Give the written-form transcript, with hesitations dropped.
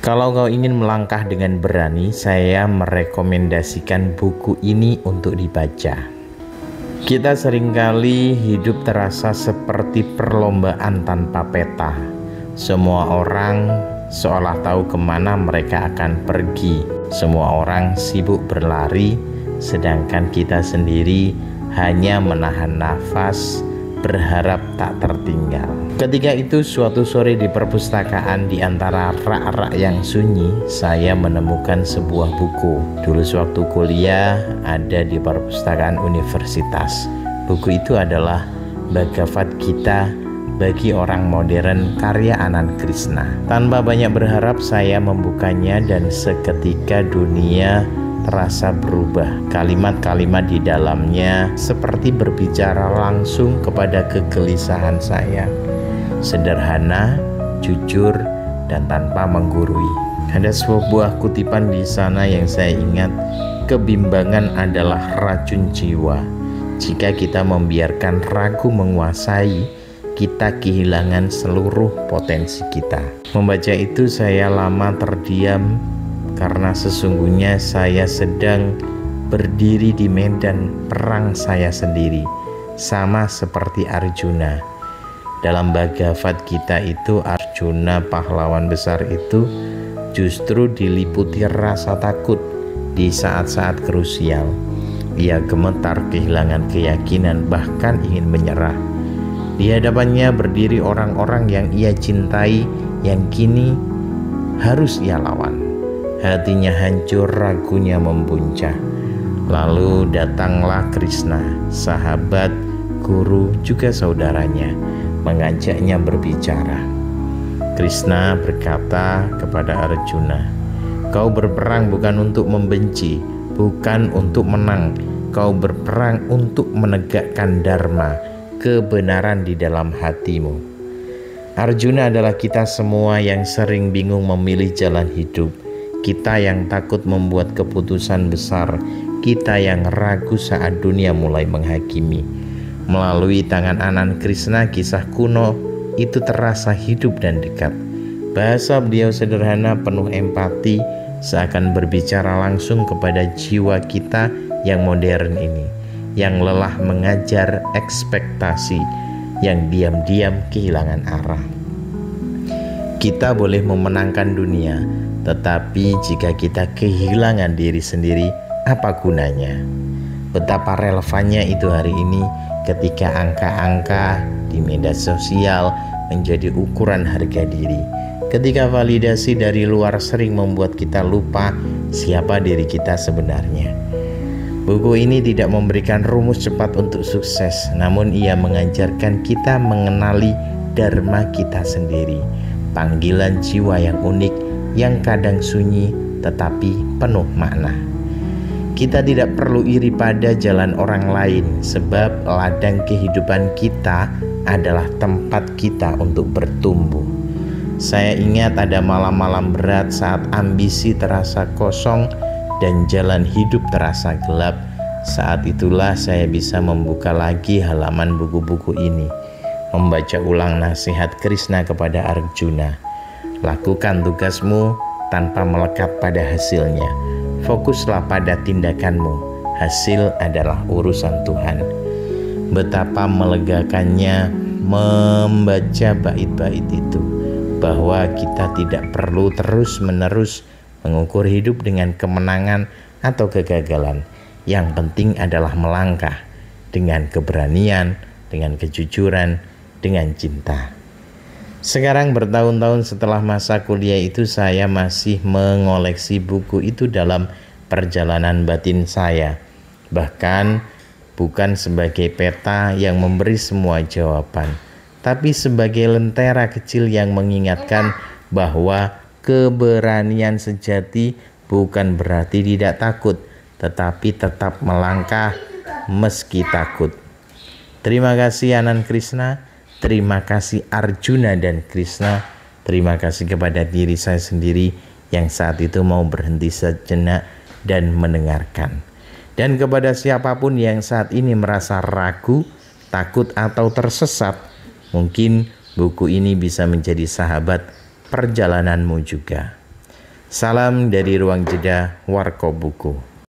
Kalau kau ingin melangkah dengan berani, saya merekomendasikan buku ini untuk dibaca. Kita seringkali hidup terasa seperti perlombaan tanpa peta. Semua orang seolah tahu kemana mereka akan pergi. Semua orang sibuk berlari, sedangkan kita sendiri hanya menahan nafas, berharap tak tertinggal. Ketika itu suatu sore di perpustakaan, di antara rak-rak yang sunyi, saya menemukan sebuah buku. Dulu sewaktu kuliah ada di perpustakaan universitas. Buku itu adalah Bhagavad Gita bagi orang modern karya Anand Krishna. Tanpa banyak berharap saya membukanya dan seketika dunia terasa berubah. Kalimat-kalimat di dalamnya seperti berbicara langsung kepada kegelisahan saya. Sederhana, jujur, dan tanpa menggurui. Ada sebuah kutipan di sana yang saya ingat, kebimbangan adalah racun jiwa. Jika kita membiarkan ragu menguasai, kita kehilangan seluruh potensi kita. Membaca itu saya lama terdiam, karena sesungguhnya saya sedang berdiri di medan perang saya sendiri, sama seperti Arjuna. Dalam Bhagavad Gita itu, Arjuna pahlawan besar itu justru diliputi rasa takut di saat-saat krusial. Ia gemetar, kehilangan keyakinan, bahkan ingin menyerah. Di hadapannya berdiri orang-orang yang ia cintai, yang kini harus ia lawan. Hatinya hancur, ragunya membuncah. Lalu datanglah Krishna, sahabat, guru, juga saudaranya, mengajaknya berbicara. Krishna berkata kepada Arjuna, "Kau berperang bukan untuk membenci, bukan untuk menang. Kau berperang untuk menegakkan dharma, kebenaran di dalam hatimu." Arjuna adalah kita semua yang sering bingung memilih jalan hidup. Kita yang takut membuat keputusan besar, kita yang ragu saat dunia mulai menghakimi. Melalui tangan Anand Krishna, kisah kuno itu terasa hidup dan dekat. Bahasa beliau sederhana, penuh empati, seakan berbicara langsung kepada jiwa kita yang modern ini, yang lelah mengajar ekspektasi, yang diam-diam kehilangan arah. Kita boleh memenangkan dunia, tetapi jika kita kehilangan diri sendiri, apa gunanya? Betapa relevannya itu hari ini ketika angka-angka di media sosial menjadi ukuran harga diri. Ketika validasi dari luar sering membuat kita lupa siapa diri kita sebenarnya. Buku ini tidak memberikan rumus cepat untuk sukses, namun ia mengajarkan kita mengenali dharma kita sendiri, panggilan jiwa yang unik, yang kadang sunyi tetapi penuh makna. Kita tidak perlu iri pada jalan orang lain, sebab ladang kehidupan kita adalah tempat kita untuk bertumbuh. Saya ingat ada malam-malam berat saat ambisi terasa kosong dan jalan hidup terasa gelap. Saat itulah saya bisa membuka lagi halaman buku-buku ini, membaca ulang nasihat Krishna kepada Arjuna. Lakukan tugasmu tanpa melekat pada hasilnya. Fokuslah pada tindakanmu. Hasil adalah urusan Tuhan. Betapa melegakannya membaca bait-bait itu, bahwa kita tidak perlu terus-menerus mengukur hidup dengan kemenangan atau kegagalan. Yang penting adalah melangkah dengan keberanian, dengan kejujuran, dengan cinta. Sekarang bertahun-tahun setelah masa kuliah itu, saya masih mengoleksi buku itu dalam perjalanan batin saya. Bahkan bukan sebagai peta yang memberi semua jawaban, tapi sebagai lentera kecil yang mengingatkan bahwa keberanian sejati bukan berarti tidak takut, tetapi tetap melangkah meski takut. Terima kasih Anand Krishna. Terima kasih Arjuna dan Krishna. Terima kasih kepada diri saya sendiri yang saat itu mau berhenti sejenak dan mendengarkan. Dan kepada siapapun yang saat ini merasa ragu, takut atau tersesat, mungkin buku ini bisa menjadi sahabat perjalananmu juga. Salam dari Ruang Jeda Warkop Buku.